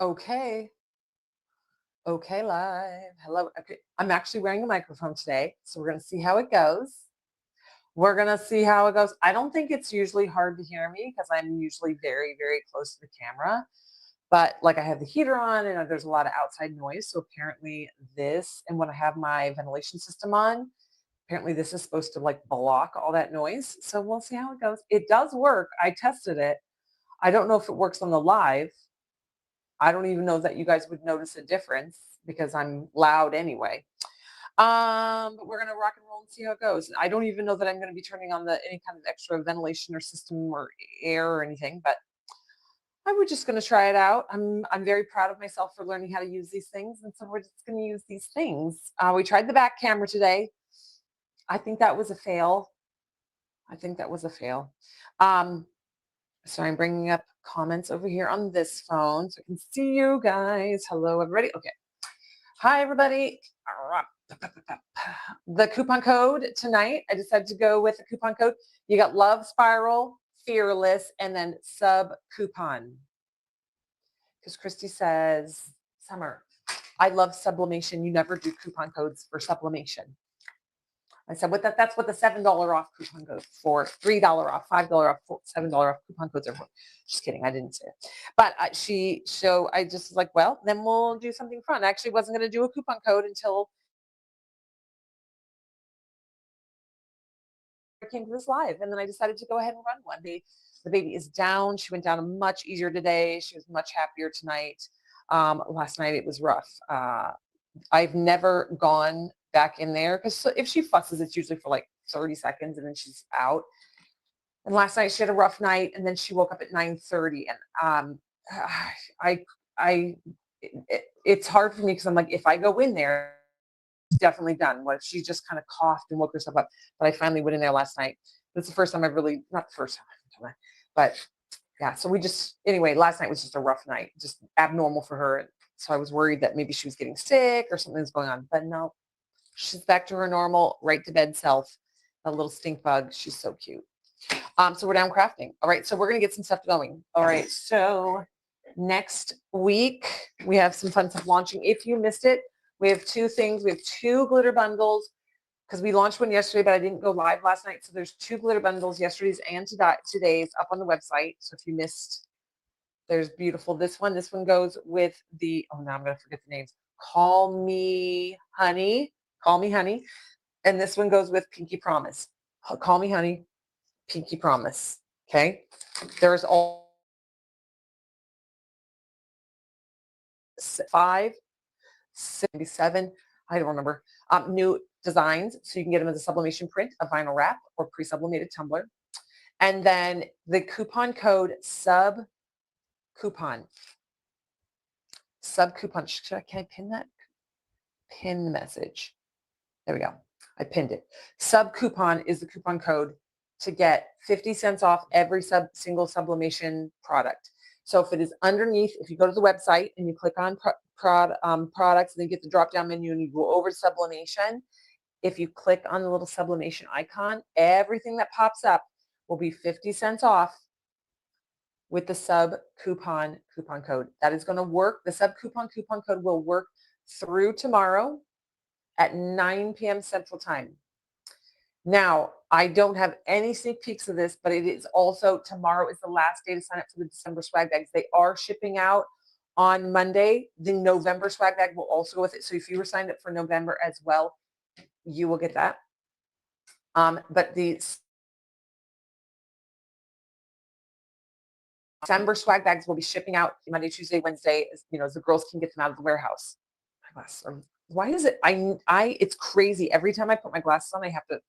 Okay. Okay, live. Hello. Okay. I'm actually wearing a microphone today, so we're going to see how it goes. We're going to see how it goes. I don't think it's usually hard to hear me because I'm usually very, very close to the camera. But like I have the heater on and there's a lot of outside noise. So apparently this, and when I have my ventilation system on, apparently this is supposed to like block all that noise. So we'll see how it goes. It does work. I tested it. I don't know if it works on the live. I don't even know that you guys would notice a difference because I'm loud anyway. But we're gonna rock and roll and see how it goes. I don't even know that I'm gonna be turning on any kind of extra ventilation or system or air or anything, but I was just gonna try it out. I'm very proud of myself for learning how to use these things, and so we're just gonna use these things. We tried the back camera today. I think that was a fail. I think that was a fail. Um, so I'm bringing up comments over here on this phone so I can see you guys. Hello, everybody. Okay. Hi, everybody. The coupon code tonight, I decided to go with the coupon code. You got Love Spiral, Fearless, and then Sub Coupon. Because Christy says, Summer, I love sublimation. You never do coupon codes for sublimation. I said, what that's what the $7 off coupon goes for, $3 off, $5 off, $7 off coupon codes are for. Just kidding, I didn't say it. But so I just was like, well, then we'll do something fun. I actually wasn't going to do a coupon code until I came to this live, and then I decided to go ahead and run one. The baby is down. She went down much easier today. She was much happier tonight. Last night it was rough. I've never gone back in there because if she fusses, it's usually for like 30 seconds and then she's out. And last night she had a rough night, and then she woke up at 9:30, and it's hard for me because I'm like, if I go in there, it's definitely done. What if she just kind of coughed and woke herself up? But I finally went in there last night. It's the first time I've really, not the first time, but yeah. So anyway, last night was just a rough night, just abnormal for her. So I was worried that maybe she was getting sick or something was going on, but no, she's back to her normal, right to bed self. A little stink bug. She's so cute. So we're down crafting. All right. So we're going to get some stuff going. All right. So next week, we have some fun stuff launching. If you missed it, we have two things. We have two glitter bundles because we launched one yesterday, but I didn't go live last night. So there's two glitter bundles, yesterday's and today's, up on the website. So if you missed, there's beautiful. This one goes with now I'm going to forget the names. Call Me Honey. And this one goes with Pinky Promise. Call Me Honey, Pinky Promise. Okay. There's all 577, I don't remember, new designs. So you can get them as a sublimation print, a vinyl wrap, or pre-sublimated tumbler. And then the coupon code sub coupon. Can I pin that? Pin the message. There we go. I pinned it. Sub coupon is the coupon code to get 50 cents off every single sublimation product. So if it is underneath, if you go to the website and you click on products, and then get the drop down menu and you go over to sublimation, if you click on the little sublimation icon, everything that pops up will be 50 cents off with the sub coupon code. That is going to work. The sub coupon code will work through tomorrow at 9 p.m. Central Time. Now, I don't have any sneak peeks of this, but it is also, tomorrow is the last day to sign up for the December swag bags. They are shipping out on Monday. The November swag bag will also go with it. So if you were signed up for November as well, you will get that. But the December swag bags will be shipping out Monday, Tuesday, Wednesday, as the girls can get them out of the warehouse. Why is it? It's crazy. Every time I put my glasses on, I have to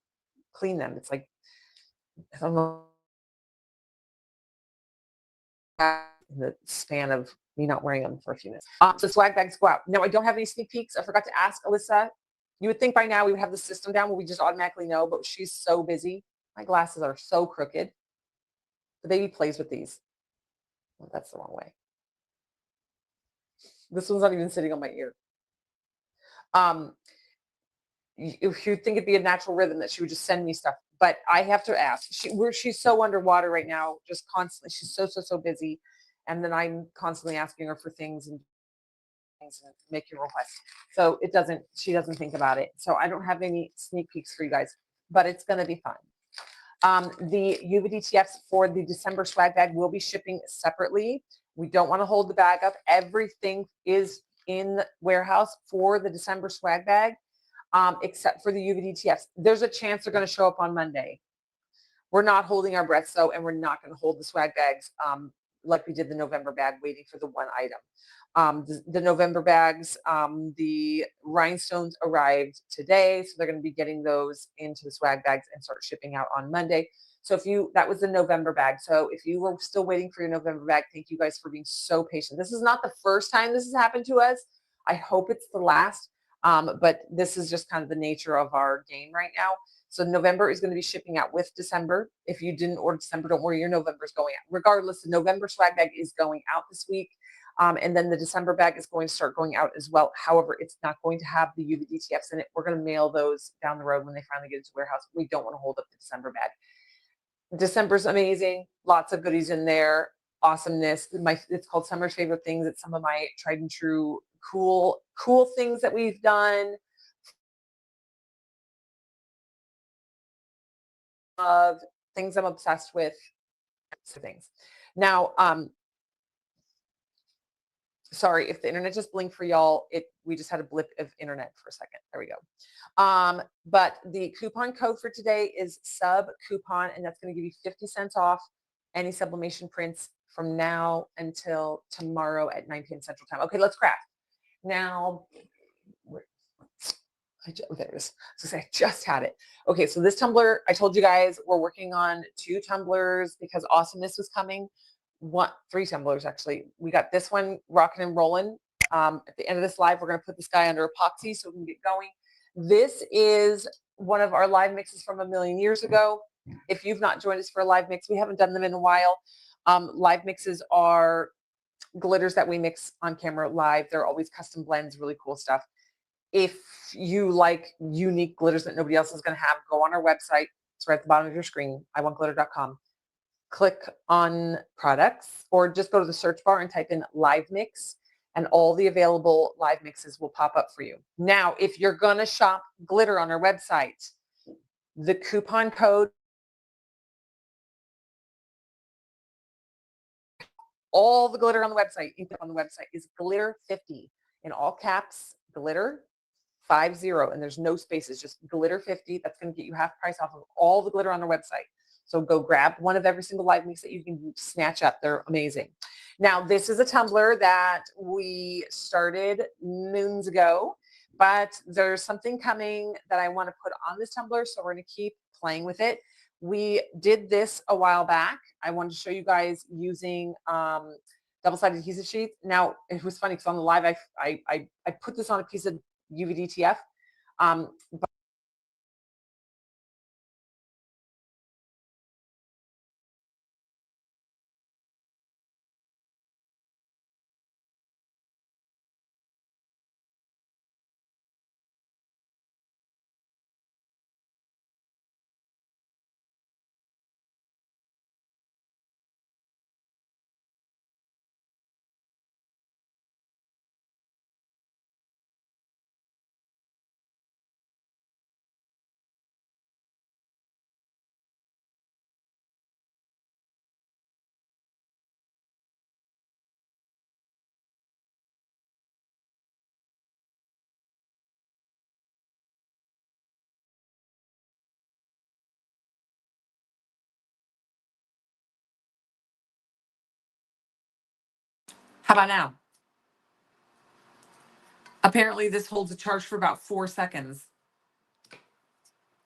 clean them. It's like, I don't know, in the span of me not wearing them for a few minutes. So swag bags go out. No, I don't have any sneak peeks. I forgot to ask Alyssa. You would think by now we would have the system down where we just automatically know, but she's so busy. My glasses are so crooked. The baby plays with these. Well, that's the wrong way. This one's not even sitting on my ear. If you'd think it'd be a natural rhythm that she would just send me stuff, but I have to ask. She's so underwater right now, just constantly. She's so busy, And then I'm constantly asking her for things and making requests. So she doesn't think about it. So I don't have any sneak peeks for you guys, but it's going to be fun. The UVDTFs for the December swag bag will be shipping separately. We don't want to hold the bag up. Everything is in the warehouse for the December swag bag, except for the UVDTFs. There's a chance they're going to show up on Monday. We're not holding our breath, though, and we're not going to hold the swag bags like we did the November bag, waiting for the one item. The November bags, the rhinestones arrived today, so they're going to be getting those into the swag bags and start shipping out on Monday. So that was the November bag. So if you were still waiting for your November bag, thank you guys for being so patient. This is not the first time this has happened to us. I hope it's the last, but this is just kind of the nature of our game right now. So November is going to be shipping out with December. If you didn't order December, don't worry, your November is going out. Regardless, the November swag bag is going out this week. And then the December bag is going to start going out as well. However, it's not going to have the UVDTFs in it. We're going to mail those down the road when they finally get into the warehouse. We don't want to hold up the December bag. December's amazing. Lots of goodies in there. Awesomeness. It's called Summer's Favorite Things. It's some of my tried and true cool things that we've done. Of things I'm obsessed with. Things. Now, sorry if the internet just blinked for y'all. We just had a blip of internet for a second. There we go. But the coupon code for today is sub coupon, and that's going to give you 50 cents off any sublimation prints from now until tomorrow at 9 p.m. Central Time. Okay, let's craft. Now, there it is. So I just had it. Okay, so this tumbler, I told you guys we're working on 2 tumblers because awesomeness was coming. 3 tumblers actually. We got this one rocking and rolling. At the end of this live, we're going to put this guy under epoxy so we can get going. This is one of our live mixes from a million years ago. If you've not joined us for a live mix, we haven't done them in a while. Live mixes are glitters that we mix on camera live. They're always custom blends, really cool stuff. If you like unique glitters that nobody else is going to have, go on our website. It's right at the bottom of your screen, iwantglitter.com. Click on products or just go to the search bar and type in live mix, and all the available live mixes will pop up for you. Now, if you're going to shop glitter on our website, the coupon code, all the glitter on the website, is glitter50 in all caps, glitter 50, and there's no spaces, just glitter 50. That's going to get you half price off of all the glitter on our website. So go grab one of every single live mix that you can snatch up. They're amazing. Now, this is a tumbler that we started moons ago, but there's something coming that I want to put on this tumbler, so we're going to keep playing with it. We did this a while back. I wanted to show you guys using double-sided adhesive sheets. Now, it was funny because on the live, I put this on a piece of UVDTF, but how about now? Apparently this holds a charge for about 4 seconds.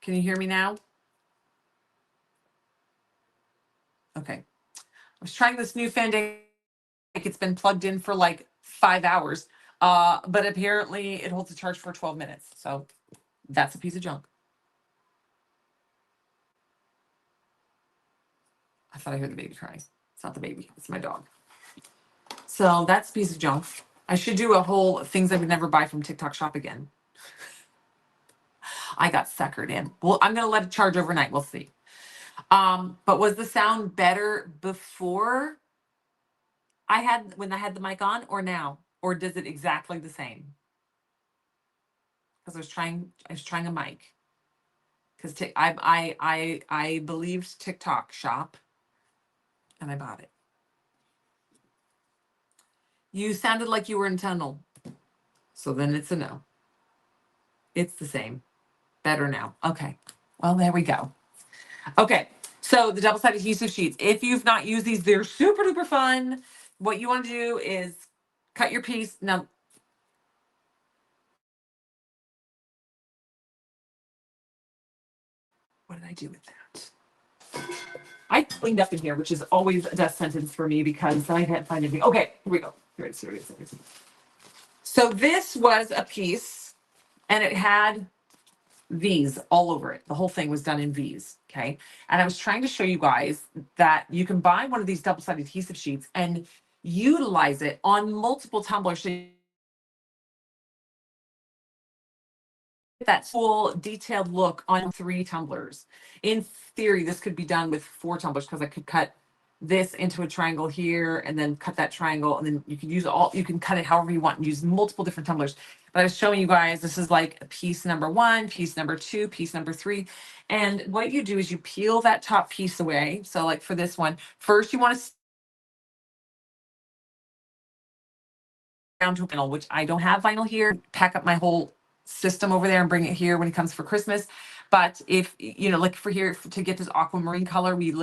Can you hear me now? Okay. I was trying this new fan day. It's been plugged in for like 5 hours. But apparently it holds a charge for 12 minutes. So that's a piece of junk. I thought I heard the baby crying. It's not the baby, it's my dog. So that's a piece of junk. I should do a whole things I would never buy from TikTok shop again. I got suckered in. Well, I'm gonna let it charge overnight. We'll see. But was the sound better before when I had the mic on, or now, or does it exactly the same? Because I was trying a mic. Because I believed TikTok shop, and I bought it. You sounded like you were in tunnel, so then it's a no. It's the same. Better now. Okay. Well, there we go. Okay. So the double-sided adhesive sheets. If you've not used these, they're super duper fun. What you want to do is cut your piece. Now, what did I do with that? I cleaned up in here, which is always a death sentence for me because I can't find anything. Okay, here we go. Here it is. So this was a piece, and it had V's all over it. The whole thing was done in V's. Okay. And I was trying to show you guys that you can buy one of these double-sided adhesive sheets and utilize it on multiple tumblers. So you get that full detailed look on 3 tumblers. In theory, this could be done with 4 tumblers because I could cut this into a triangle here and then cut that triangle, and then you can you can cut it however you want and use multiple different tumblers. But I was showing you guys, this is like piece number 1, piece number 2, piece number 3. And what you do is you peel that top piece away. So like for this one, first you want to down to vinyl, which I don't have vinyl here. Pack up my whole system over there and bring it here when it comes for Christmas. But if, you know, like for here, to get this aquamarine color, we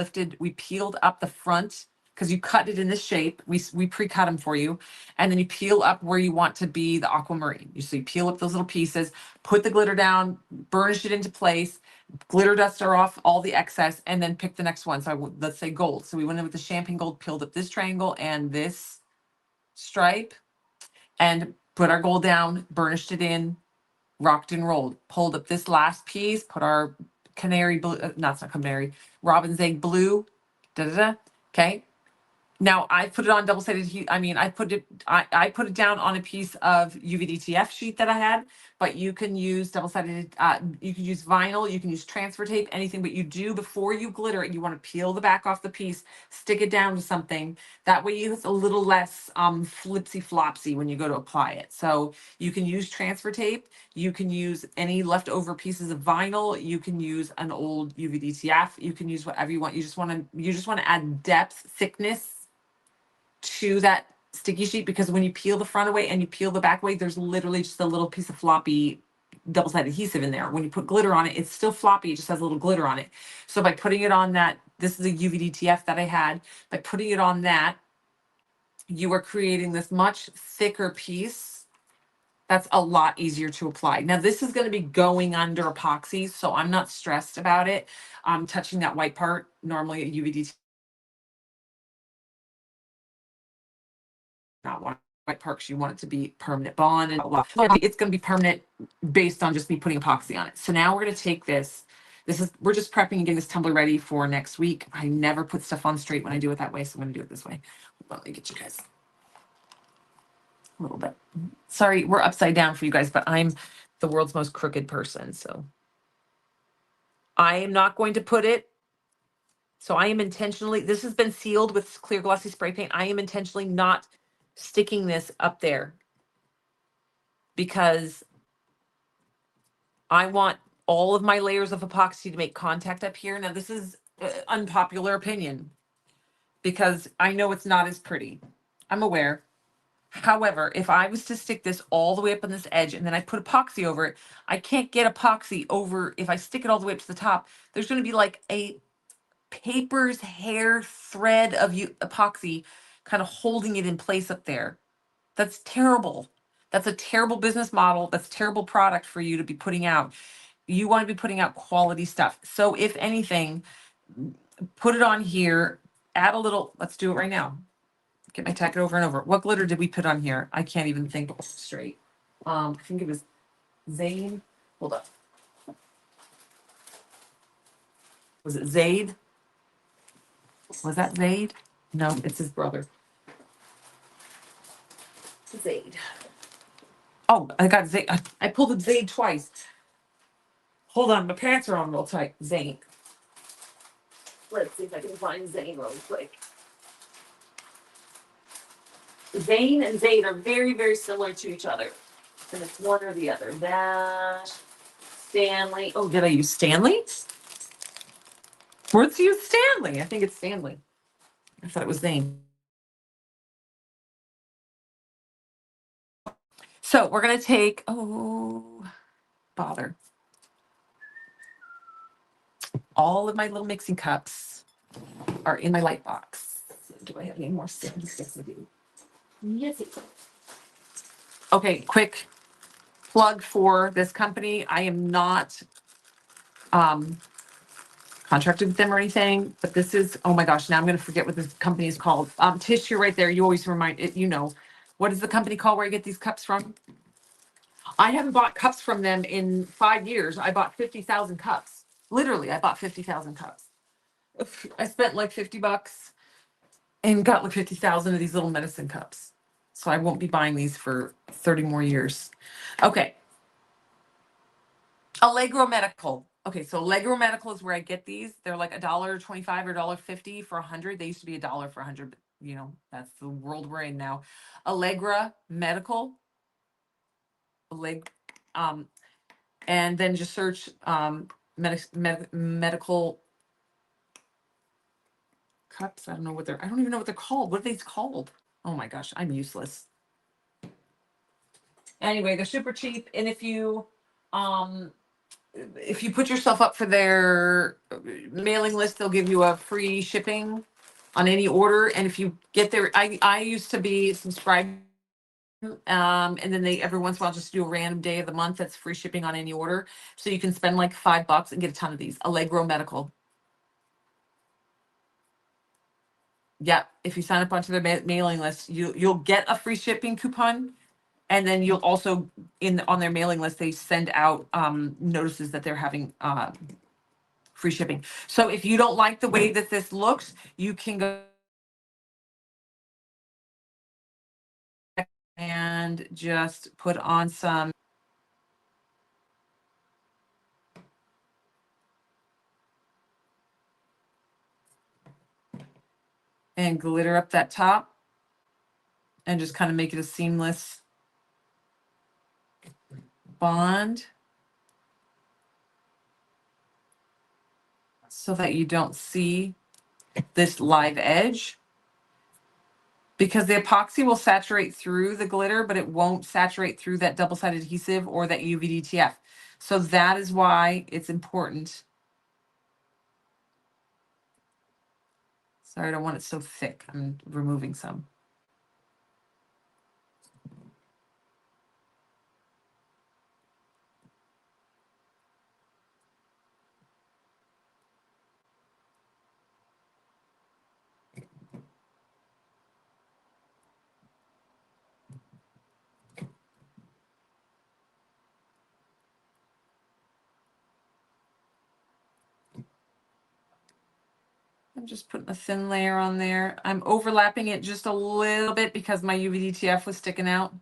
peeled up the front because you cut it in this shape. We pre-cut them for you. And then you peel up where you want to be the aquamarine. So you peel up those little pieces, put the glitter down, burnish it into place, glitter duster off all the excess, and then pick the next one. So let's say gold. So we went in with the champagne gold, peeled up this triangle and this stripe, and put our gold down, burnished it in, rocked and rolled, pulled up this last piece, put our canary blue, not canary, robin's egg blue, da da da. Okay. Now I put it on double-sided heat. I mean, I put it down on a piece of UVDTF sheet that I had, but you can use double-sided, you can use vinyl, you can use transfer tape, anything, but you do before you glitter it, you want to peel the back off the piece, stick it down to something. That way it's a little less flipsy flopsy when you go to apply it. So you can use transfer tape, you can use any leftover pieces of vinyl, you can use an old UVDTF, you can use whatever you want. You just want to add depth, thickness to that sticky sheet, because when you peel the front away and you peel the back away, there's literally just a little piece of floppy double-sided adhesive in there. When you put glitter on it, it's still floppy, it just has a little glitter on it. So by putting it on that, this is a UVDTF that I had, by putting it on that, you are creating this much thicker piece that's a lot easier to apply. Now this is going to be going under epoxy, so I'm not stressed about it. I'm touching that white part. Normally a UVDTF, not one white parts, you want it to be permanent bond, and it's going to be permanent based on just me putting epoxy on it. So now we're going to take this. We're just prepping and getting this tumbler ready for next week. I never put stuff on straight when I do it that way, so I'm going to do it this way. Let me get you guys a little bit. Sorry, we're upside down for you guys, but I'm the world's most crooked person, so I am not going to put it. So I am intentionally, this has been sealed with clear glossy spray paint. I am intentionally not sticking this up there because I want all of my layers of epoxy to make contact up here. Now this is unpopular opinion because I know it's not as pretty. I'm aware. However, if I was to stick this all the way up on this edge and then I put epoxy over it, I can't get epoxy over. If I stick it all the way up to the top, there's going to be like a paper's hair thread of epoxy kind of holding it in place up there. That's terrible. That's a terrible business model. That's a terrible product for you to be putting out. You want to be putting out quality stuff. So if anything, put it on here, add a little, let's do it right now. Get my tack it over and over. What glitter did we put on here? I can't even think straight. I think it was Zane. Hold up. Was it Zaid? Was that Zaid? No, it's his brother. Zaid. Oh, I got Zaid. I pulled the Zaid twice. Hold on, my pants are on real tight. Zane. Let's see if I can find Zane real quick. Zane and Zade are very, very similar to each other. And it's one or the other. That, Stanley. Oh, did I use Stanley? Let's use Stanley. I think it's Stanley. I thought it was Zane. So we're going to take, oh, bother. All of my little mixing cups are in my light box. Do I have any more sticky sticks to do? Yes. Okay, quick plug for this company. I am not contracted with them or anything, but this is, oh my gosh, now I'm going to forget what this company is called. Tish, you're right there. You always remind it, you know. What is the company called where I get these cups from? I haven't bought cups from them in 5 years. I bought 50,000 cups. Literally, I bought 50,000 cups. I spent like $50 and got like 50,000 of these little medicine cups. So I won't be buying these for 30 more years. Okay. Allegro Medical. Okay, so Allegro Medical is where I get these. They're like $1.25 or $1.50 for 100. They used to be $1 for 100, but you know, that's the world we're in now. Allegra Medical. Um, and then just search medical cups. I don't even know what they're called. What are these called? Oh my gosh, I'm useless. Anyway, they're super cheap. And if you put yourself up for their mailing list, they'll give you a free shipping on any order. And if you get there, I used to be subscribed, and then they every once in a while just do a random day of the month that's free shipping on any order. So you can spend like $5 and get a ton of these. Allegro Medical. Yeah, if you sign up onto their mailing list, you'll get a free shipping coupon. And then you'll also on their mailing list, they send out notices that they're having free shipping. So if you don't like the way that this looks, you can go and just put on some and glitter up that top and just kind of make it a seamless bond so that you don't see this live edge. Because the epoxy will saturate through the glitter, but it won't saturate through that double-sided adhesive or that UV-DTF. So that is why it's important. Sorry, I don't want it so thick. I'm removing some. I'm just putting a thin layer on there. I'm overlapping it just a little bit because my UV-DTF was sticking out.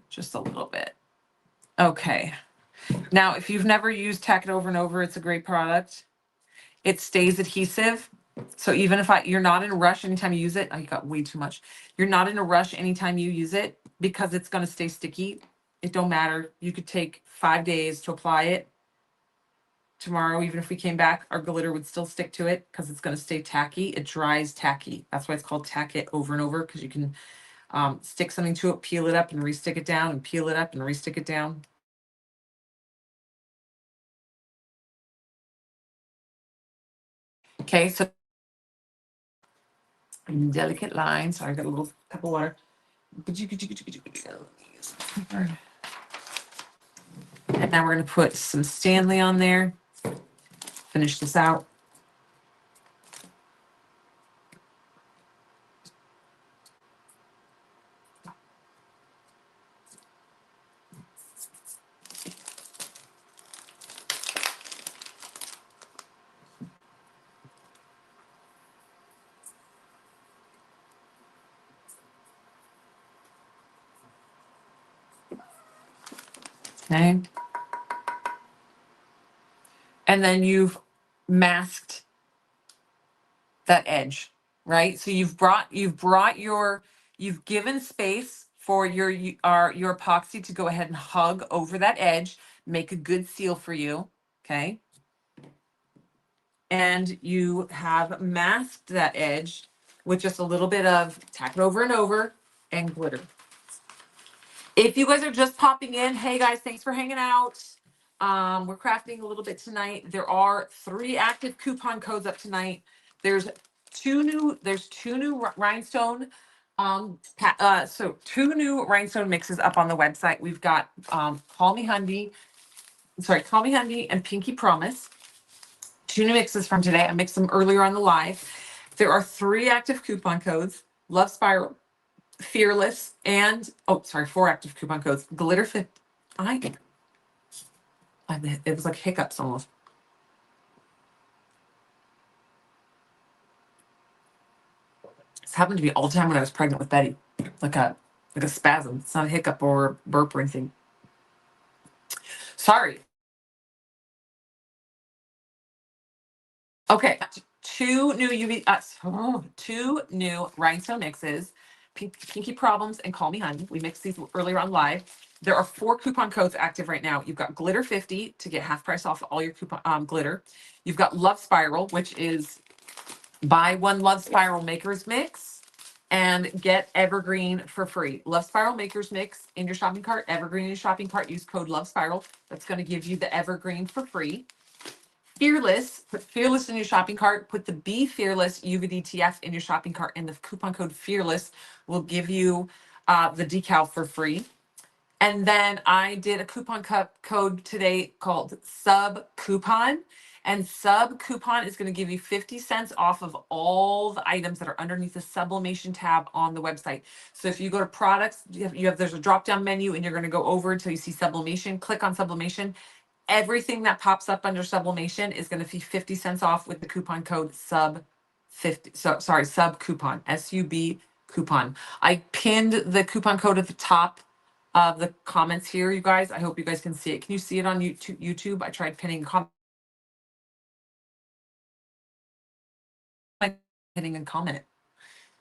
Just a little bit. Okay. Now, if you've never used Tack It Over and Over, it's a great product. It stays adhesive. So even if you're not in a rush anytime you use it, I got way too much. You're not in a rush anytime you use it because it's going to stay sticky. It don't matter. You could take 5 days to apply it. Tomorrow, even if we came back, our glitter would still stick to it because it's going to stay tacky. It dries tacky. That's why it's called Tack It Over and Over, because you can stick something to it, peel it up and re-stick it down, and peel it up and re-stick it down. Okay, so delicate lines. Sorry, I got a little cup of water. And now we're going to put some Stanley on there. Finish this out. Okay. And then you've masked that edge, right? So you've brought your You've given space for your epoxy to go ahead and hug over that edge, make a good seal for you, okay? And you have masked that edge with just a little bit of tack it over and over and glitter. If you guys are just popping in, hey guys, thanks for hanging out. We're crafting a little bit tonight. There are 3 active coupon codes up tonight. There's two new rhinestone so 2 new rhinestone mixes up on the website. We've got Call Me Hundy and Pinky Promise. 2 new mixes from today. I mixed them earlier on the live. There are 3 active coupon codes: Love Spiral, Fearless, and 4 active coupon codes. Glitter Fit. It was like hiccups almost. This happened to me all the time when I was pregnant with Betty. Like a spasm. It's not a hiccup or burp or anything. Sorry. Okay, 2 new two new rhinestone mixes, Pinky Problems and Call Me Honey. We mixed these earlier on live. There are 4 coupon codes active right now. You've got Glitter 50 to get half price off all your coupon glitter. You've got Love Spiral, which is buy 1 Love Spiral Makers Mix and get Evergreen for free. Love Spiral Makers Mix in your shopping cart, Evergreen in your shopping cart. Use code Love Spiral. That's going to give you the Evergreen for free. Fearless, put Fearless in your shopping cart. Put the Be Fearless UVDTF in your shopping cart, and the coupon code Fearless will give you the decal for free. And then I did a coupon code today called Sub Coupon, and Sub Coupon is going to give you 50 cents off of all the items that are underneath the sublimation tab on the website. So if you go to products, there's a drop down menu, and you're going to go over until you see sublimation. Click on sublimation. Everything that pops up under sublimation is going to be 50 cents off with the coupon code sub coupon, SUB coupon. I pinned the coupon code at the top of the comments here, you guys. I hope you guys can see it. Can you see it on YouTube? I tried pinning hitting and comment.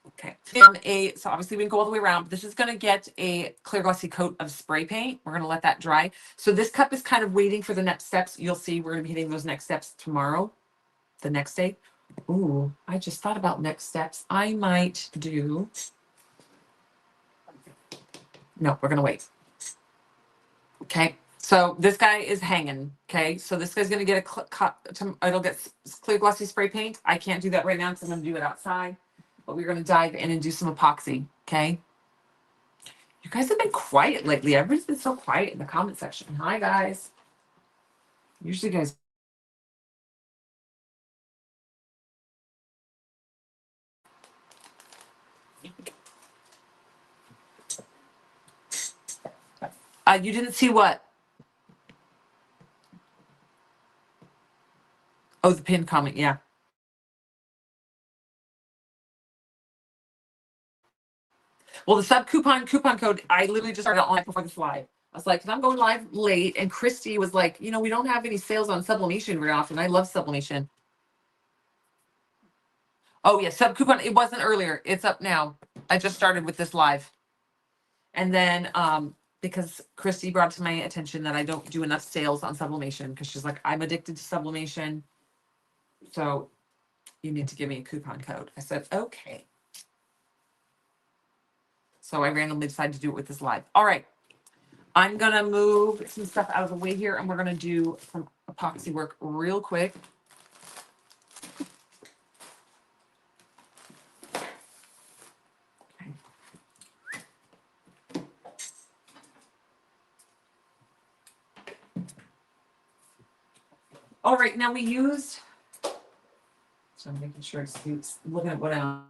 Okay. So obviously we can go all the way around. This is going to get a clear glossy coat of spray paint. We're going to let that dry. So this cup is kind of waiting for the next steps. You'll see we're going to be hitting those next steps tomorrow, the next day. Ooh, I just thought about next steps. I might do. No, we're going to wait. Okay. So this guy is hanging. Okay. So this guy's going to get it'll get clear glossy spray paint. I can't do that right now because I'm going to do it outside. But we're going to dive in and do some epoxy, okay? You guys have been quiet lately. Everybody's been so quiet in the comment section. Hi, guys. Usually, guys. You didn't see what? Oh, the pinned comment, yeah. Well, the sub coupon code, I literally just started on before this live. I was like, because I'm going live late, and Christy was like, we don't have any sales on sublimation very often. I love sublimation. Oh, yeah, sub coupon. It wasn't earlier. It's up now. I just started with this live. And then because Christy brought to my attention that I don't do enough sales on sublimation, because she's like, I'm addicted to sublimation. So you need to give me a coupon code. I said, okay. So I randomly decided to do it with this live. All right. I'm going to move some stuff out of the way here, and we're going to do some epoxy work real quick. Okay. All right. Now we used, so I'm making sure it's looking at what else.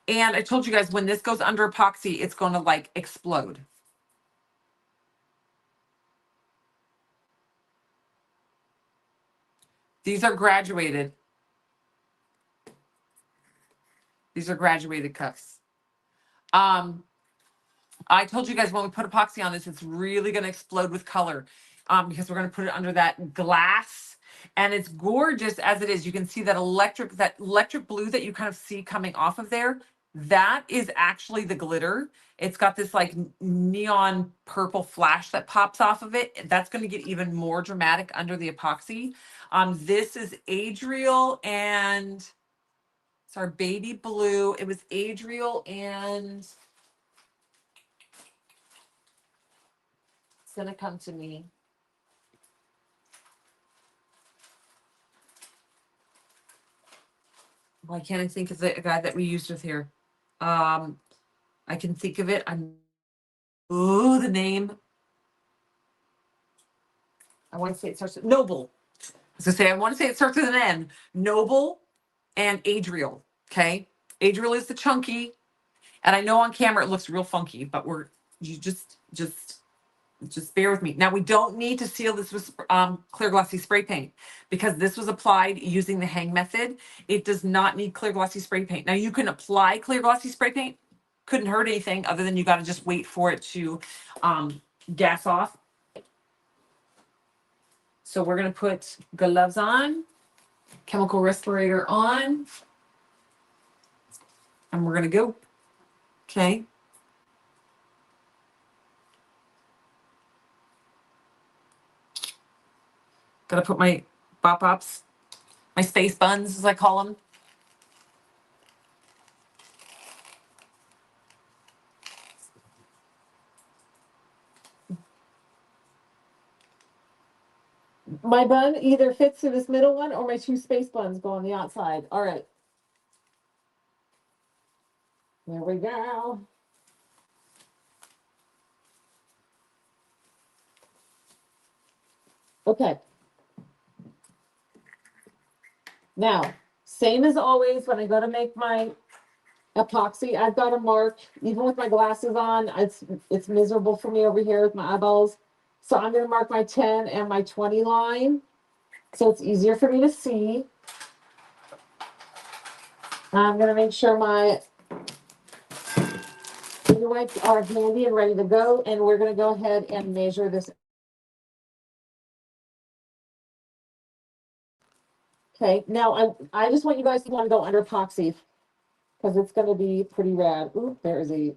And I told you guys, when this goes under epoxy, it's going to like explode. These are graduated. These are graduated cuffs. I told you guys when we put epoxy on this, it's really going to explode with color because we're going to put it under that glass. And it's gorgeous as it is. You can see that electric blue that you kind of see coming off of there. That is actually the glitter. It's got this like neon purple flash that pops off of it. That's going to get even more dramatic under the epoxy. This is Adriel and it's our baby blue. It was Adriel and it's going to come to me. Why can't I think of the guy that we used with here? I can think of it. The name. I want to say it starts with Noble. I want to say it starts with an N. Noble and Adriel. Okay. Adriel is the chunky. And I know on camera it looks real funky, but you just bear with me. Now we don't need to seal this with clear glossy spray paint because this was applied using the hang method. It does not need clear glossy spray paint. Now you can apply clear glossy spray paint. Couldn't hurt anything other than you got to just wait for it to gas off. So we're going to put gloves on, chemical respirator on, and we're going to go. Okay. Got to put my bop-bops, my space buns, as I call them. My bun either fits to this middle one or my two space buns go on the outside. All right. There we go. Okay. Now, same as always, when I go to make my epoxy, I've got a mark, even with my glasses on, it's miserable for me over here with my eyeballs. So I'm going to mark my 10 and my 20 line. So it's easier for me to see. I'm going to make sure my finger wipes are handy and ready to go. And we're going to go ahead and measure this. Okay, now I just want you guys to want to go under epoxy because it's going to be pretty rad. Ooh, there is a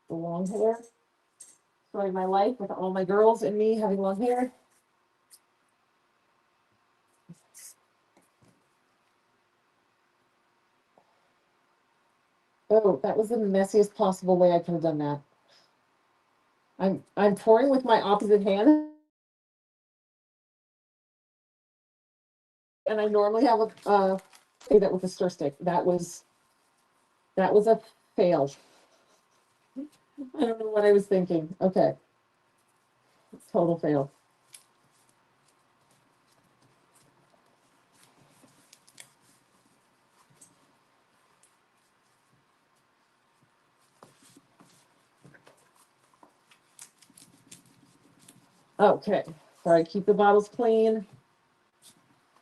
long hair. Story of my life with all my girls and me having long hair. Oh, that was the messiest possible way I could have done that. I'm pouring with my opposite hand. And I normally have a say that with a stir stick. That was a fail. I don't know what I was thinking. Okay. Total fail. Okay. Sorry, keep the bottles clean.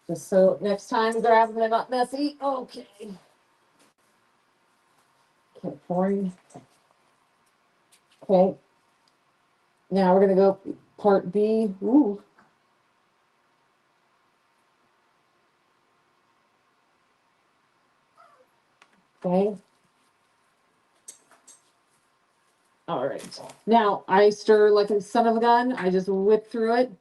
Just so next time grab them, they're not messy. Okay. Okay, pouring. Okay. Now we're gonna go part B. Ooh. Okay. All right. Now I stir like a son of a gun. I just whip through it.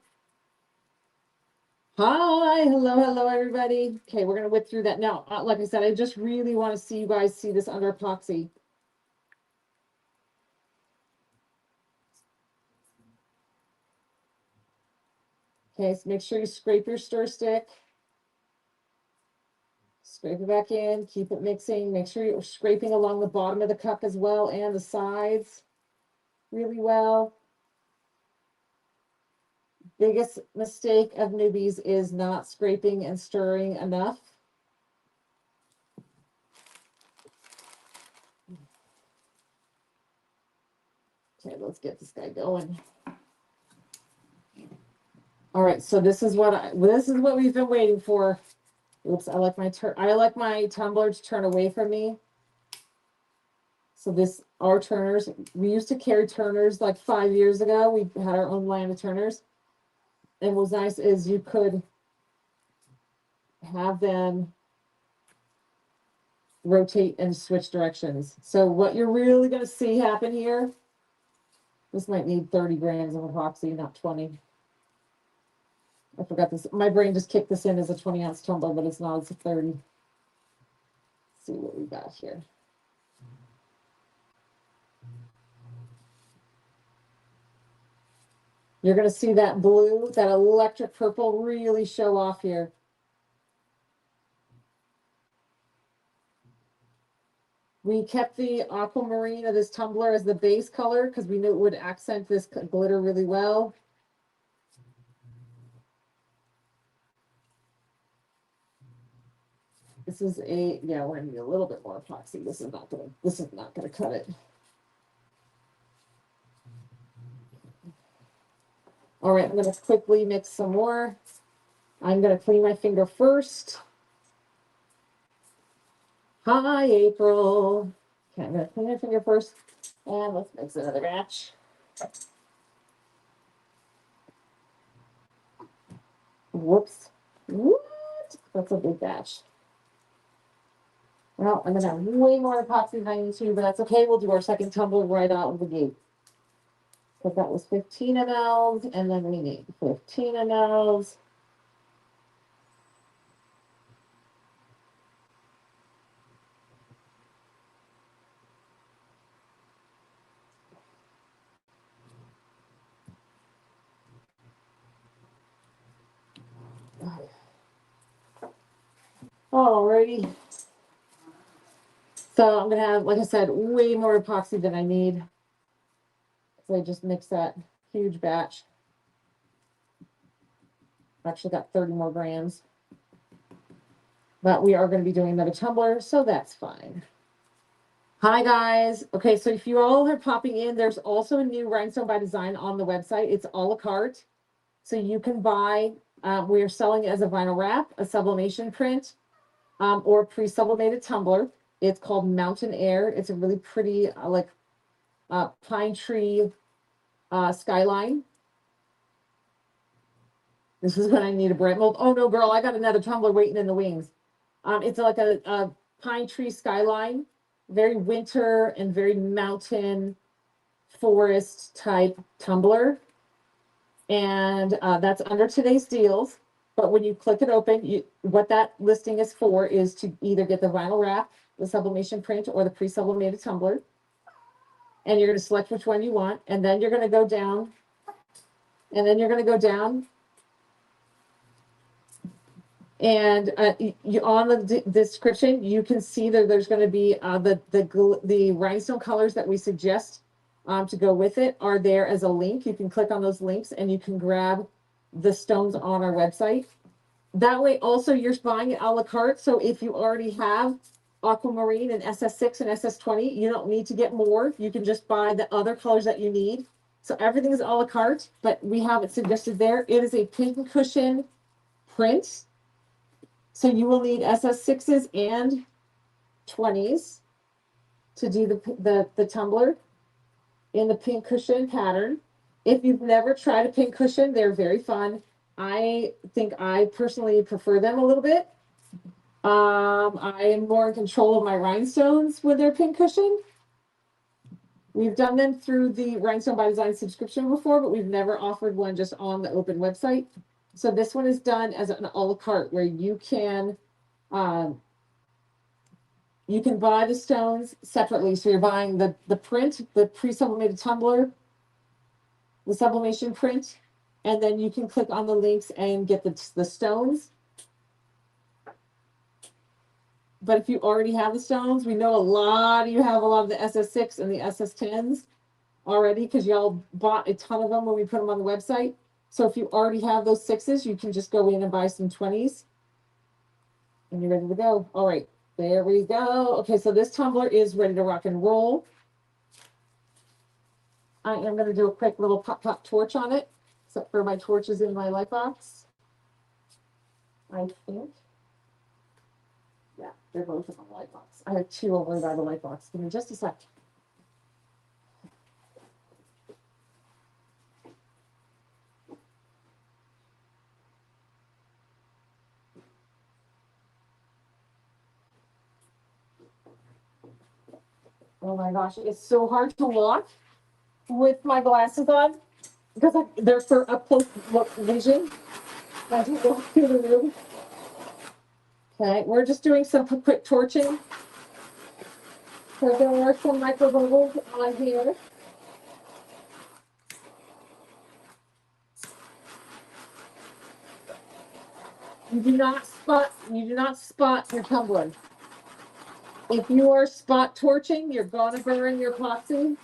Hi, hello, everybody. Okay, we're gonna whip through that now. Like I said, I just really want to see you guys see this under epoxy. Okay, so make sure you scrape your stir stick. Scrape it back in, keep it mixing. Make sure you're scraping along the bottom of the cup as well and the sides really well. Biggest mistake of newbies is not scraping and stirring enough. Okay, let's get this guy going. All right, so this is what we've been waiting for. Oops, I like my tumbler to turn away from me. So our turners, we used to carry turners like 5 years ago. We had our own line of turners. And what was nice is you could have them rotate and switch directions. So what you're really going to see happen here, this might need 30 grams of epoxy, not 20. I forgot this. My brain just kicked this in as a 20-ounce tumbler, but it's not. It's a 30. Let's see what we got here. You're going to see that blue, that electric purple really show off here. We kept the aquamarine of this tumbler as the base color because we knew it would accent this glitter really well. This is a, yeah, we're gonna need a little bit more epoxy. This is not gonna cut it. All right, I'm gonna quickly mix some more. I'm gonna clean my finger first. Hi, April. Okay, I'm gonna clean my finger first, and let's mix another batch. Whoops. What? That's a big batch. Well, I'm gonna have way more epoxy than I need to, but that's okay. We'll do our second tumbler right out of the gate. Because that was 15 mLs, and then we need 15 mLs. Alrighty. So I'm gonna have, like I said, way more epoxy than I need. So I just mixed that huge batch. Actually got 30 more grams. But we are going to be doing another tumbler, so that's fine. Hi guys. Okay, so if you all are popping in, there's also a new Rhinestone by Design on the website. It's a la carte. So you can buy, we are selling it as a vinyl wrap, a sublimation print, or pre-sublimated tumbler. It's called Mountain Air. It's a really pretty, pine tree skyline. This is when I need a brand. Well, oh no, girl, I got another tumbler waiting in the wings. It's like a pine tree skyline, very winter and very mountain forest type tumbler. And that's under today's deals. But when you click it open, what that listing is for is to either get the vinyl wrap, the sublimation print, or the pre-sublimated tumbler. And you're going to select which one you want. And then you're going to go down. And then you're going to go down. And on the description, you can see that there's going to be the rhinestone colors that we suggest to go with it are there as a link. You can click on those links and you can grab the stones on our website. That way, also, you're buying it a la carte. So if you already have aquamarine and SS6 and SS20, you don't need to get more. You can just buy the other colors that you need. So everything is a la carte, but we have it suggested there. It is a pincushion print. So you will need SS6s and 20s to do the tumbler in the pincushion pattern. If you've never tried a pincushion, they're very fun. I think I personally prefer them a little bit. I am more in control of my rhinestones with their pincushion. We've done them through the Rhinestone by Design subscription before, but we've never offered one just on the open website. So this one is done as an a la carte where you can buy the stones separately. So you're buying the print, the pre-sublimated tumbler, the sublimation print, and then you can click on the links and get the stones. But if you already have the stones, we know a lot of you have a lot of the SS6 and the SS10s already because y'all bought a ton of them when we put them on the website. So if you already have those 6s, you can just go in and buy some 20s. And you're ready to go. All right, there we go. Okay, so this tumbler is ready to rock and roll. I am going to do a quick little pop torch on it, except for my torch is in my light box. I think. Yeah, they're both in the light box. I have 2 over by the light box. Give me just a sec. Oh my gosh, it's so hard to walk with my glasses on because they're for up close look vision. I just walk through the room. Okay, we're just doing some quick torching. So there are some micro bubbles on here. You do not spot your tumbler. If you are spot torching, you're gonna burn your epoxy.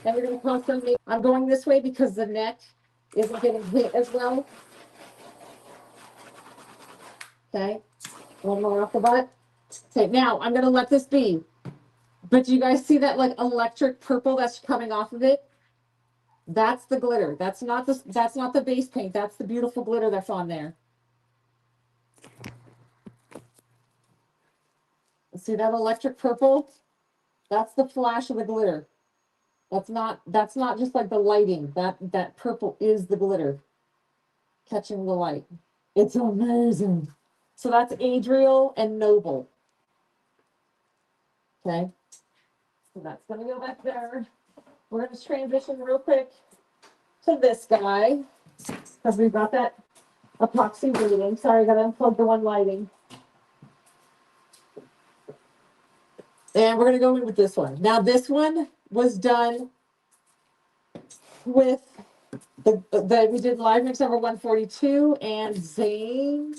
And you're gonna constantly, I'm going this way because the neck isn't getting hit as well. Okay, one more off the butt. Okay, now I'm gonna let this be. But do you guys see that like electric purple that's coming off of it? That's the glitter. That's not the base paint. That's the beautiful glitter that's on there. See that electric purple? That's the flash of the glitter. That's not just like the lighting. That purple is the glitter catching the light. It's amazing. So that's Adriel and Noble. Okay. So that's gonna go back there. We're gonna transition real quick to this guy because we've got that epoxy reading. Sorry, I gotta unplug the one lighting. And we're gonna go in with this one. Now this one was done with the we did live mix number 142 and Zaid.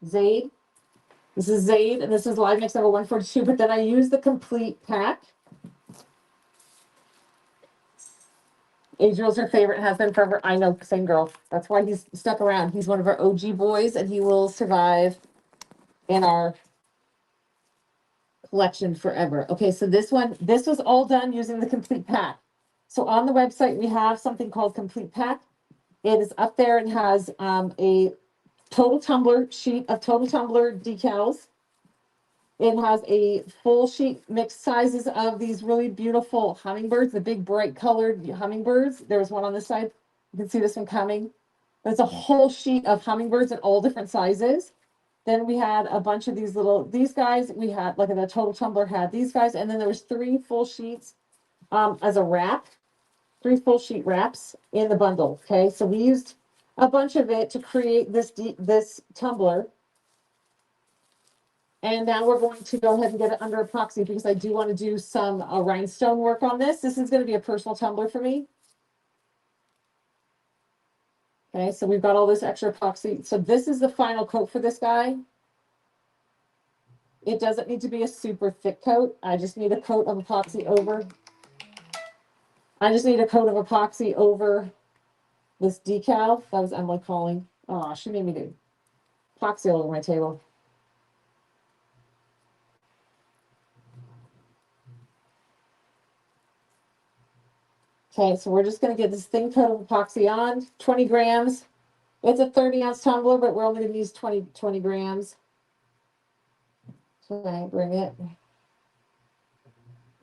This is Zaid and this is live mix number 142, but then I used the complete pack. Adriel's her favorite and has been forever. I know, same girl. That's why he's stuck around. He's one of our OG boys and he will survive in our collection forever. Okay, so this was all done using the complete pack. So on the website, we have something called complete pack. It is up there and has a total tumbler sheet of total tumbler decals. It has a full sheet mixed sizes of these really beautiful hummingbirds, the big bright colored hummingbirds. There was one on this side. You can see this one coming. There's a whole sheet of hummingbirds in all different sizes. Then we had a bunch of these guys. We had like the total tumbler had these guys, and then there was 3 full sheets as a wrap, 3 full sheet wraps in the bundle. Okay, so we used a bunch of it to create this tumbler. And now we're going to go ahead and get it under epoxy because I do want to do some rhinestone work on this. This is going to be a personal tumbler for me. Okay, so we've got all this extra epoxy. So this is the final coat for this guy. It doesn't need to be a super thick coat. I just need a coat of epoxy over. I just need a coat of epoxy over this decal. That was Emily calling. Oh, she made me do epoxy all over my table. Okay, so we're just going to get this thin coat of epoxy on, 20 grams. It's a 30-ounce tumbler, but we're only going to use 20 grams. Okay, bring it.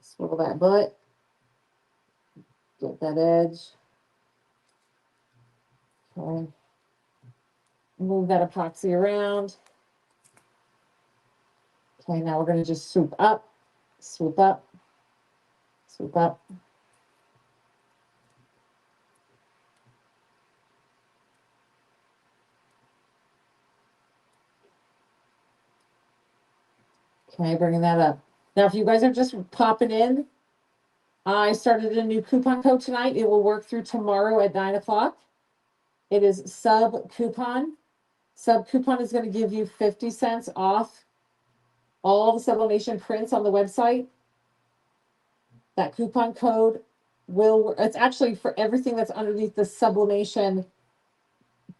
Swivel that butt. Get that edge. Okay. Move that epoxy around. Okay, now we're going to just swoop up, swoop up, swoop up. Okay, bringing that up. Now, if you guys are just popping in, I started a new coupon code tonight. It will work through tomorrow at 9 o'clock. It is sub coupon. Sub coupon is going to give you 50 cents off all the sublimation prints on the website. That coupon code it's actually for everything that's underneath the sublimation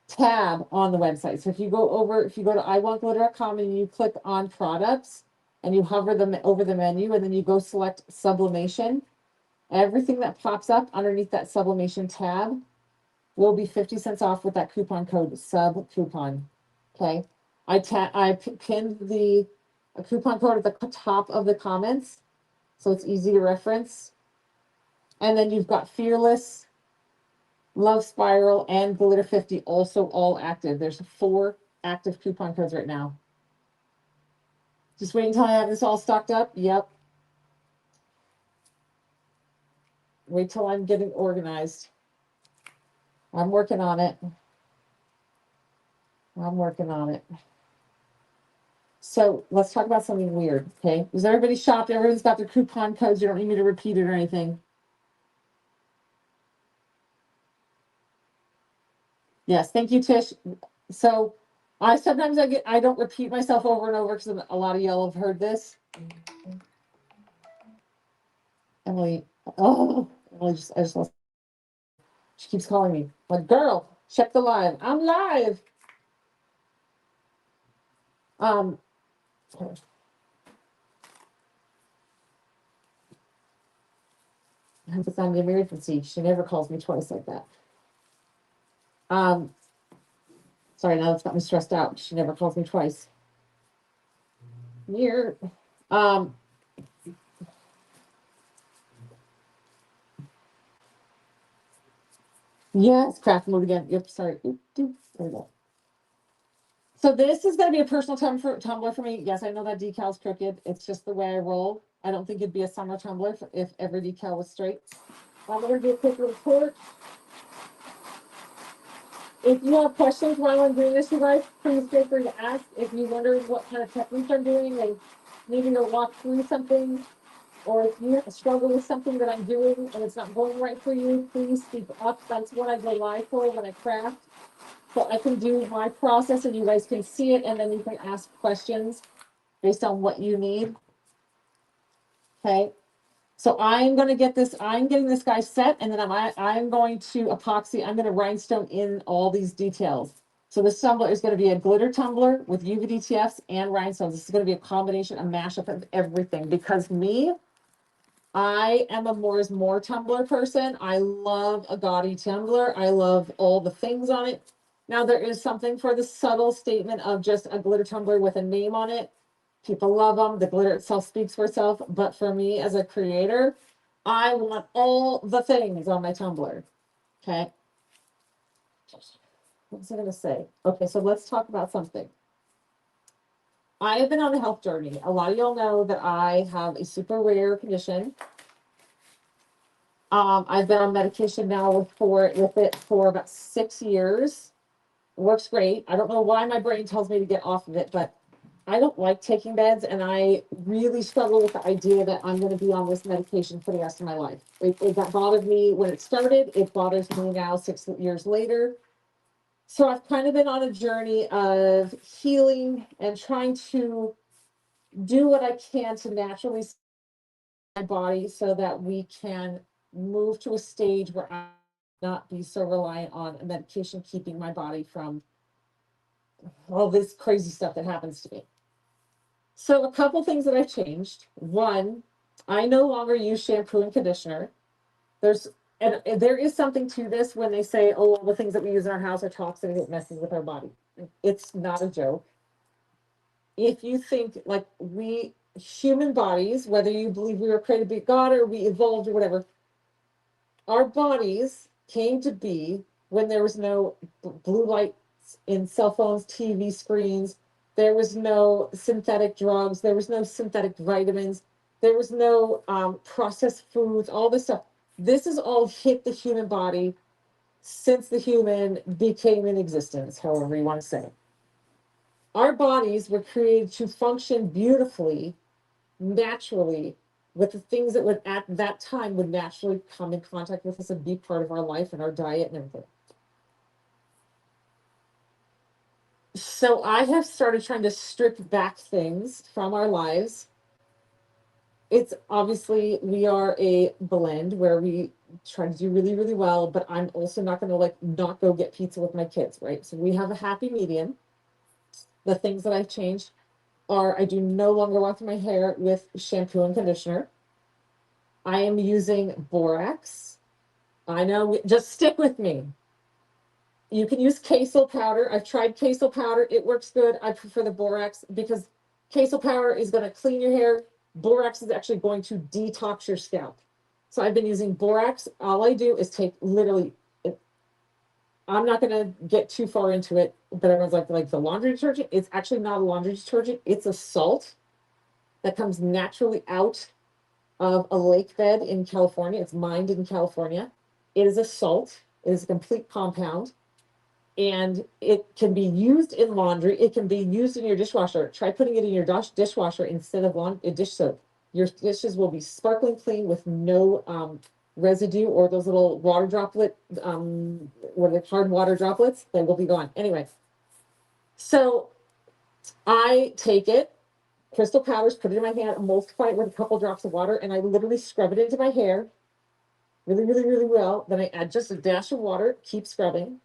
tab on the website. So if you go to iwantglitter.com and you click on products and you hover them over the menu and then you go select sublimation, everything that pops up underneath that sublimation tab will be 50 cents off with that coupon code sub coupon. Okay. I pinned the coupon code at the top of the comments, so it's easy to reference. And then you've got Fearless, Love Spiral, and Glitter 50 also all active. There's 4 active coupon codes right now. Just wait until I have this all stocked up. Yep. Wait till I'm getting organized. I'm working on it. I'm working on it. So let's talk about something weird, okay? Is everybody shopped? Everyone's got their coupon codes. You don't need me to repeat it or anything. Yes, thank you, Tish. So sometimes I don't repeat myself over and over because a lot of y'all have heard this. Emily, Emily I just lost. She keeps calling me. Like, girl, check the live. I'm live. It's on the emergency. She never calls me twice like that. Sorry, now that's got me stressed out. She never calls me twice. Weird. Yes, craft mode again. Yep, sorry. There we go. So this is going to be a personal tumbler for me. Yes, I know that decal's crooked. It's just the way I roll. I don't think it'd be a summer tumbler if every decal was straight. I'm going to do a quick report. If you have questions while I'm doing this, you guys, please feel free to ask. If you wonder what kind of techniques I'm doing and needing to walk through something, or if you struggle with something that I'm doing and it's not going right for you, please speak up. That's what I rely for when I craft. So I can do my process and you guys can see it, and then you can ask questions based on what you need. Okay. So I'm going to get this, I'm getting this guy set, and then I'm going to epoxy, I'm going to rhinestone in all these details. So this tumbler is going to be a glitter tumbler with UV DTFs and rhinestones. This is going to be a combination, a mashup of everything, because I am a more is more tumbler person. I love a gaudy tumbler. I love all the things on it. Now there is something for the subtle statement of just a glitter tumbler with a name on it. People love them. The glitter itself speaks for itself. But for me as a creator, I want all the things on my tumbler. Okay. What was I going to say? Okay, so let's talk about something. I have been on a health journey. A lot of y'all know that I have a super rare condition. I've been on medication now with it for about 6 years. Works great. I don't know why my brain tells me to get off of it, but I don't like taking meds, and I really struggle with the idea that I'm going to be on this medication for the rest of my life. That bothered me when it started. It bothers me now 6 years later. So I've kind of been on a journey of healing and trying to do what I can to naturally my body so that we can move to a stage where I not be so reliant on a medication keeping my body from all this crazy stuff that happens to me. So a couple things that I've changed. One, I no longer use shampoo and conditioner. And there is something to this when they say, oh, all the things that we use in our house are toxic and it messes with our body. It's not a joke. If you think like human bodies, whether you believe we were created by God or we evolved or whatever, our bodies came to be when there was no blue lights in cell phones, TV screens. There was no synthetic drugs. There was no synthetic vitamins. There was no processed foods, all this stuff. This has all hit the human body since the human became in existence, however you want to say it. Our bodies were created to function beautifully, naturally, with the things that would at that time would naturally come in contact with us and be part of our life and our diet and everything. So I have started trying to strip back things from our lives. It's obviously we are a blend where we try to do really, really well, but I'm also not going to like not go get pizza with my kids, right? So we have a happy medium. The things that I've changed are I do no longer wash my hair with shampoo and conditioner. I am using borax. I know, just stick with me. You can use queso powder. I've tried queso powder. It works good. I prefer the borax because queso powder is going to clean your hair. Borax is actually going to detox your scalp. So I've been using borax. All I do is take literally, I'm not going to get too far into it, but everyone's like the laundry detergent. It's actually not a laundry detergent. It's a salt. that comes naturally out of a lake bed in California. It's mined in California. It is a salt. It is a complete compound. And it can be used in laundry. It can be used in your dishwasher. Try putting it in your dishwasher instead of dish soap. Your dishes will be sparkling clean with no residue or those little water droplet, what are the hard water droplets? They will be gone. Anyway, so I take it, crystal powders, put it in my hand, emulsify it with a couple drops of water, and I literally scrub it into my hair really, really, really well. Then I add just a dash of water, keep scrubbing,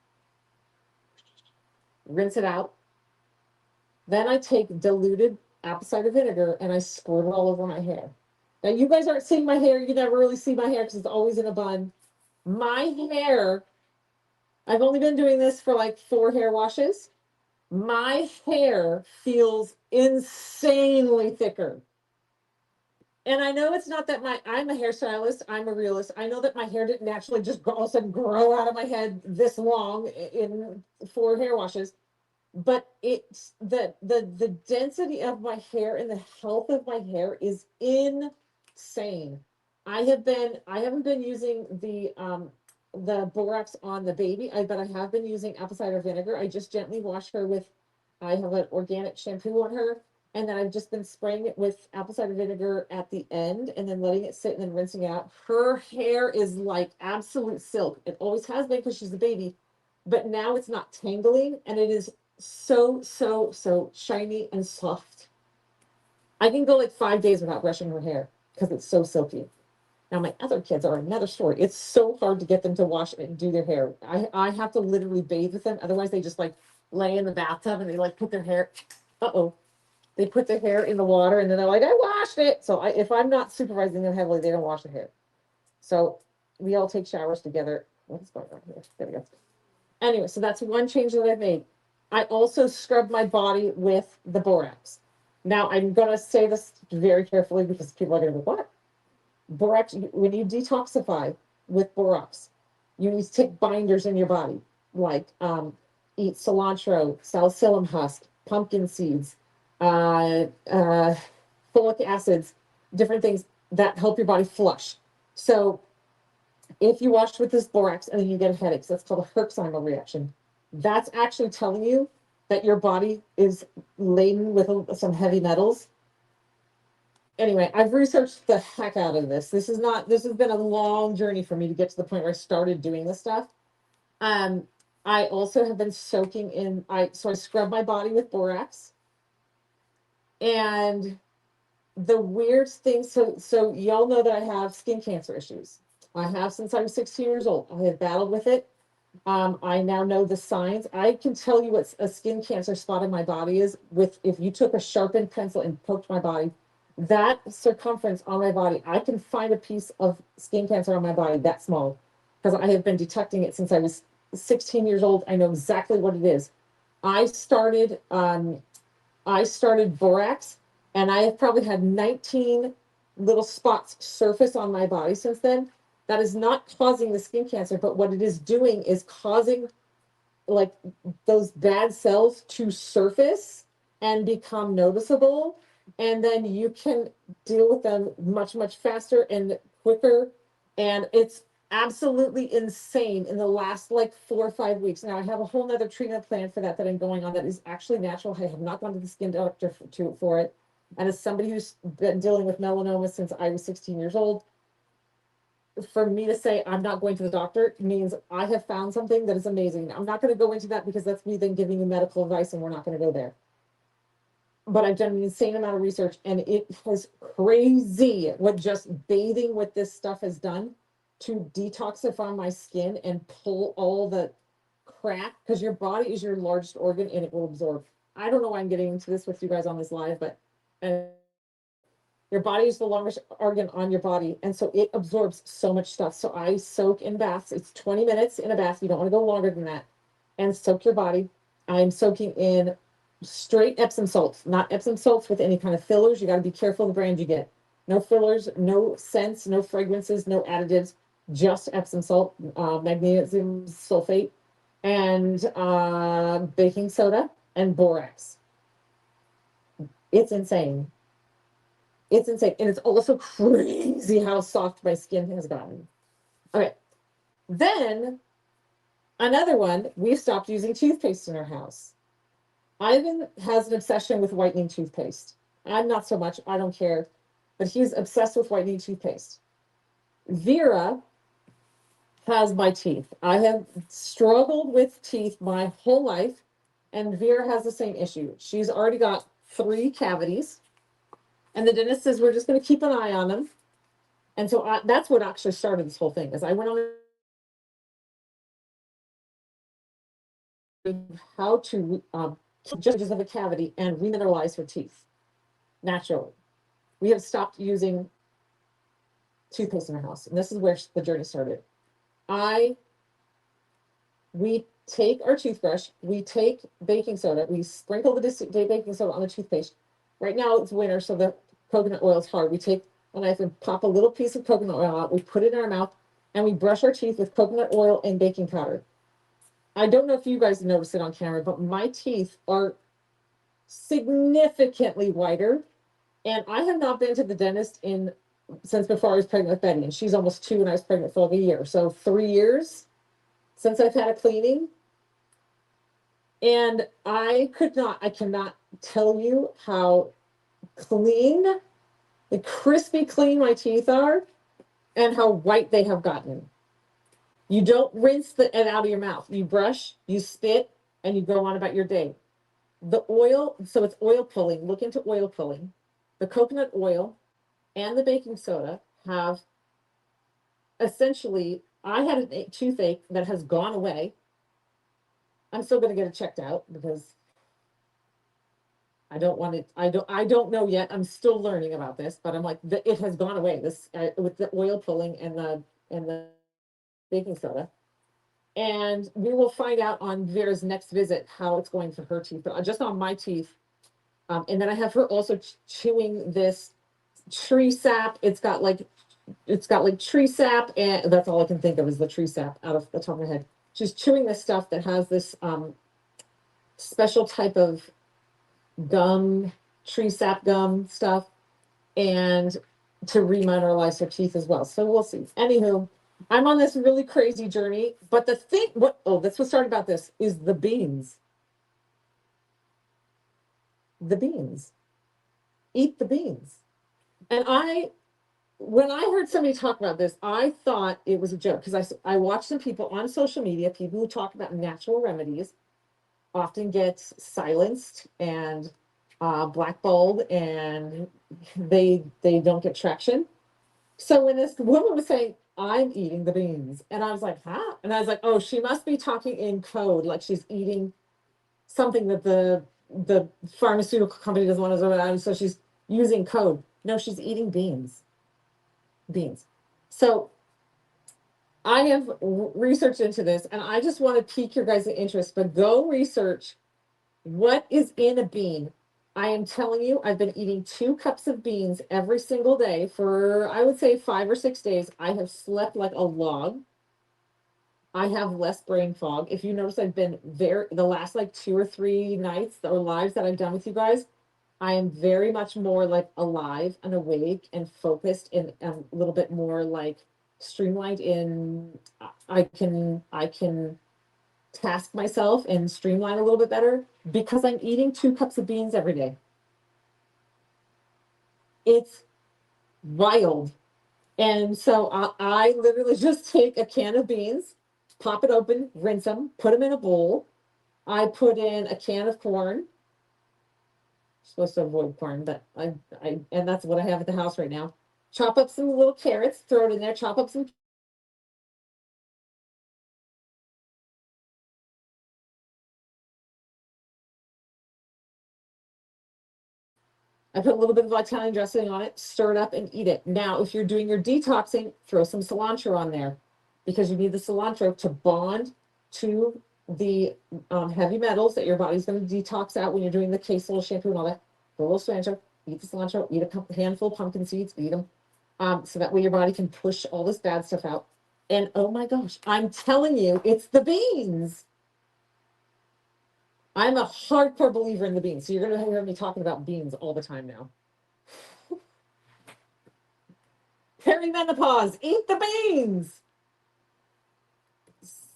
rinse it out. Then I take diluted apple cider vinegar and I squirt it all over my hair. Now, you guys aren't seeing my hair. You never really see my hair because it's always in a bun. My hair, I've only been doing this for like 4 hair washes. My hair feels insanely thicker. And I know it's not that I'm a hairstylist, I'm a realist. I know that my hair didn't naturally just all of a sudden grow out of my head this long in 4 hair washes. But it's the density of my hair and the health of my hair is insane. I haven't been using the borax on the baby, but I have been using apple cider vinegar. I just gently wash her with, I have an organic shampoo on her, and then I've just been spraying it with apple cider vinegar at the end and then letting it sit and then rinsing out. Her hair is like absolute silk. It always has been because she's a baby, but now it's not tangling and it is so shiny and soft. I can go like 5 days without brushing her hair because it's so silky. Now my other kids are another story. It's so hard to get them to wash and do their hair. I have to literally bathe with them. Otherwise they just like lay in the bathtub and they like put their hair, they put their hair in the water and then they're like, I washed it. So if I'm not supervising them heavily, they don't wash their hair. So we all take showers together. What's going on here? There we go. Anyway, so that's one change that I've made. I also scrub my body with the borax. Now, I'm going to say this very carefully because people are going to go, what? Borax, when you detoxify with borax, you need to take binders in your body, like eat cilantro, salicylum husk, pumpkin seeds, folic acids, different things that help your body flush. So if you wash with this borax and then you get a headache, so that's called a Herxheimer reaction. That's actually telling you that your body is laden with some heavy metals. Anyway, I've researched the heck out of this. This has been a long journey for me to get to the point where I started doing this stuff. I also have been soaking in, so I scrub my body with borax. And the weird thing, so y'all know that I have skin cancer issues. I have since I was 16 years old. I have battled with it. I now know the signs. I can tell you what a skin cancer spot in my body is if you took a sharpened pencil and poked my body, that circumference on my body, I can find a piece of skin cancer on my body that small because I have been detecting it since I was 16 years old. I know exactly what it is. I started borax and I have probably had 19 little spots surface on my body since then. That is not causing the skin cancer, but what it is doing is causing like those bad cells to surface and become noticeable. And then you can deal with them much, much faster and quicker. And it's absolutely insane in the last like 4 or 5 weeks. Now I have a whole nother treatment plan for that I'm going on that is actually natural. I have not gone to the skin doctor for it. And as somebody who's been dealing with melanoma since I was 16 years old, for me to say I'm not going to the doctor means I have found something that is amazing. I'm not going to go into that because that's me then giving you medical advice and we're not going to go there. But I've done an insane amount of research and it was crazy what just bathing with this stuff has done to detoxify my skin and pull all the crap, because your body is your largest organ and it will absorb. I don't know why I'm getting into this with you guys on this live, but your body is the longest organ on your body, and so it absorbs so much stuff. So I soak in baths. It's 20 minutes in a bath. You don't want to go longer than that. And soak your body. I'm soaking in straight Epsom salts, not Epsom salts with any kind of fillers. You got to be careful the brand you get. No fillers, no scents, no fragrances, no additives, just Epsom salt, magnesium sulfate, and baking soda and borax. It's insane. It's insane. And it's also crazy how soft my skin has gotten. Okay. Then another one, we've stopped using toothpaste in our house. Ivan has an obsession with whitening toothpaste. I'm not so much, I don't care. But he's obsessed with whitening toothpaste. Vera has my teeth. I have struggled with teeth my whole life, and Vera has the same issue. She's already got 3 cavities, and the dentist says we're just going to keep an eye on them. And so that's what actually started this whole thing. Is I went on how to just of a cavity and remineralize her teeth naturally. We have stopped using toothpaste in our house, and this is where the journey started. We take our toothbrush, we take baking soda, we sprinkle the baking soda on the toothpaste. Right now it's winter, so the coconut oil is hard. We take a knife and pop a little piece of coconut oil out, we put it in our mouth, and we brush our teeth with coconut oil and baking powder. I don't know if you guys notice it on camera, but my teeth are significantly whiter. And I have not been to the dentist since before I was pregnant with Betty, and she's almost 2 and I was pregnant for like a year. So 3 years since I've had a cleaning. And I cannot tell you how clean, the crispy clean my teeth are and how white they have gotten. You don't rinse it out of your mouth. You brush, you spit, and you go on about your day. The oil, so it's oil pulling. Look into oil pulling. The coconut oil and the baking soda have essentially, I had a toothache that has gone away. I'm still going to get it checked out because I don't want it. I don't know yet. I'm still learning about this, but I'm like, it has gone away. This with the oil pulling and the baking soda. And we will find out on Vera's next visit how it's going for her teeth, but just on my teeth. And then I have her also chewing this tree sap. It's got like tree sap, and that's all I can think of is the tree sap out of the top of my head. She's chewing this stuff that has this special type of gum, tree sap gum stuff, and to remineralize her teeth as well. So we'll see. Anywho, I'm on this really crazy journey, but that's what started about this is the beans. The beans. Eat the beans. And when I heard somebody talk about this, I thought it was a joke because I watched some people on social media, people who talk about natural remedies, often get silenced and blackballed, and they don't get traction. So when this woman was saying, "I'm eating the beans," and I was like, "Huh?" And I was like, "Oh, she must be talking in code, like she's eating something that the pharmaceutical company doesn't want us to know, so she's using code." No, she's eating beans. Beans. So I have researched into this, and I just want to pique your guys' interest, but go research what is in a bean. I am telling you, I've been eating 2 cups of beans every single day for, I would say, 5 or 6 days. I have slept like a log. I have less brain fog. If you notice, I've been the last like 2 or 3 nights or lives that I've done with you guys, I am very much more like alive and awake and focused and a little bit more like streamlined in I can task myself and streamline a little bit better because I'm eating 2 cups of beans every day. It's wild. And so I literally just take a can of beans, pop it open, rinse them, put them in a bowl. I put in a can of corn. Supposed to avoid corn, but and that's what I have at the house right now. Chop up some little carrots, throw it in there, chop up some. I put a little bit of Italian dressing on it, stir it up and eat it. Now, if you're doing your detoxing, throw some cilantro on there because you need the cilantro to bond to the heavy metals that your body's going to detox out when you're doing the queso shampoo and all that. Put a little cilantro, eat the cilantro, eat a handful of pumpkin seeds, eat them. So that way your body can push all this bad stuff out. And oh my gosh, I'm telling you, it's the beans. I'm a hardcore believer in the beans. So you're going to hear me talking about beans all the time now. Perimenopause, eat the beans.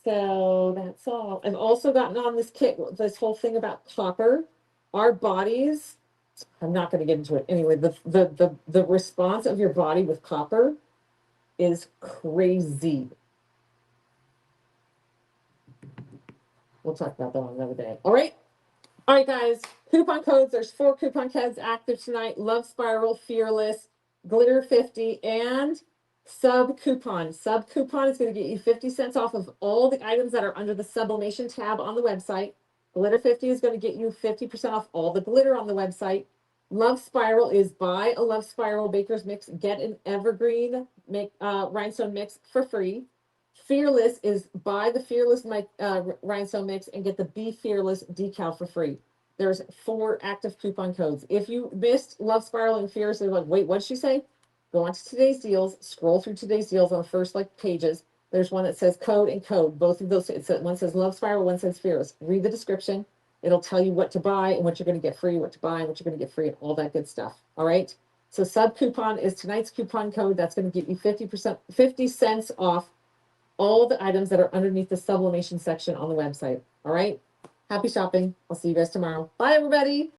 So that's all. I've also gotten on this kit, this whole thing about copper. Our bodies, I'm not going to get into it. Anyway, the response of your body with copper is crazy. We'll talk about that on another day. All right. All right, guys. Coupon codes. There's 4 coupon codes active tonight. Love Spiral, Fearless, Glitter 50, and Sub Coupon. Sub Coupon is going to get you 50 cents off of all the items that are under the Sublimation tab on the website. Glitter 50 is going to get you 50% off all the glitter on the website. Love Spiral is buy a Love Spiral Baker's Mix, get an Evergreen Rhinestone Mix for free. Fearless is buy the Fearless Rhinestone Mix and get the Be Fearless decal for free. There's 4 active coupon codes. If you missed Love Spiral and Fearless, they're like, wait, what did she say? Go on to today's deals, scroll through today's deals on the first pages. There's one that says code and code. Both of those, one says Love Spiral, one says Fearless. Read the description. It'll tell you what to buy and what you're going to get free, what to buy and what you're going to get free, and all that good stuff. All right. So sub coupon is tonight's coupon code. That's going to get you 50 cents off all the items that are underneath the sublimation section on the website. All right. Happy shopping. I'll see you guys tomorrow. Bye, everybody.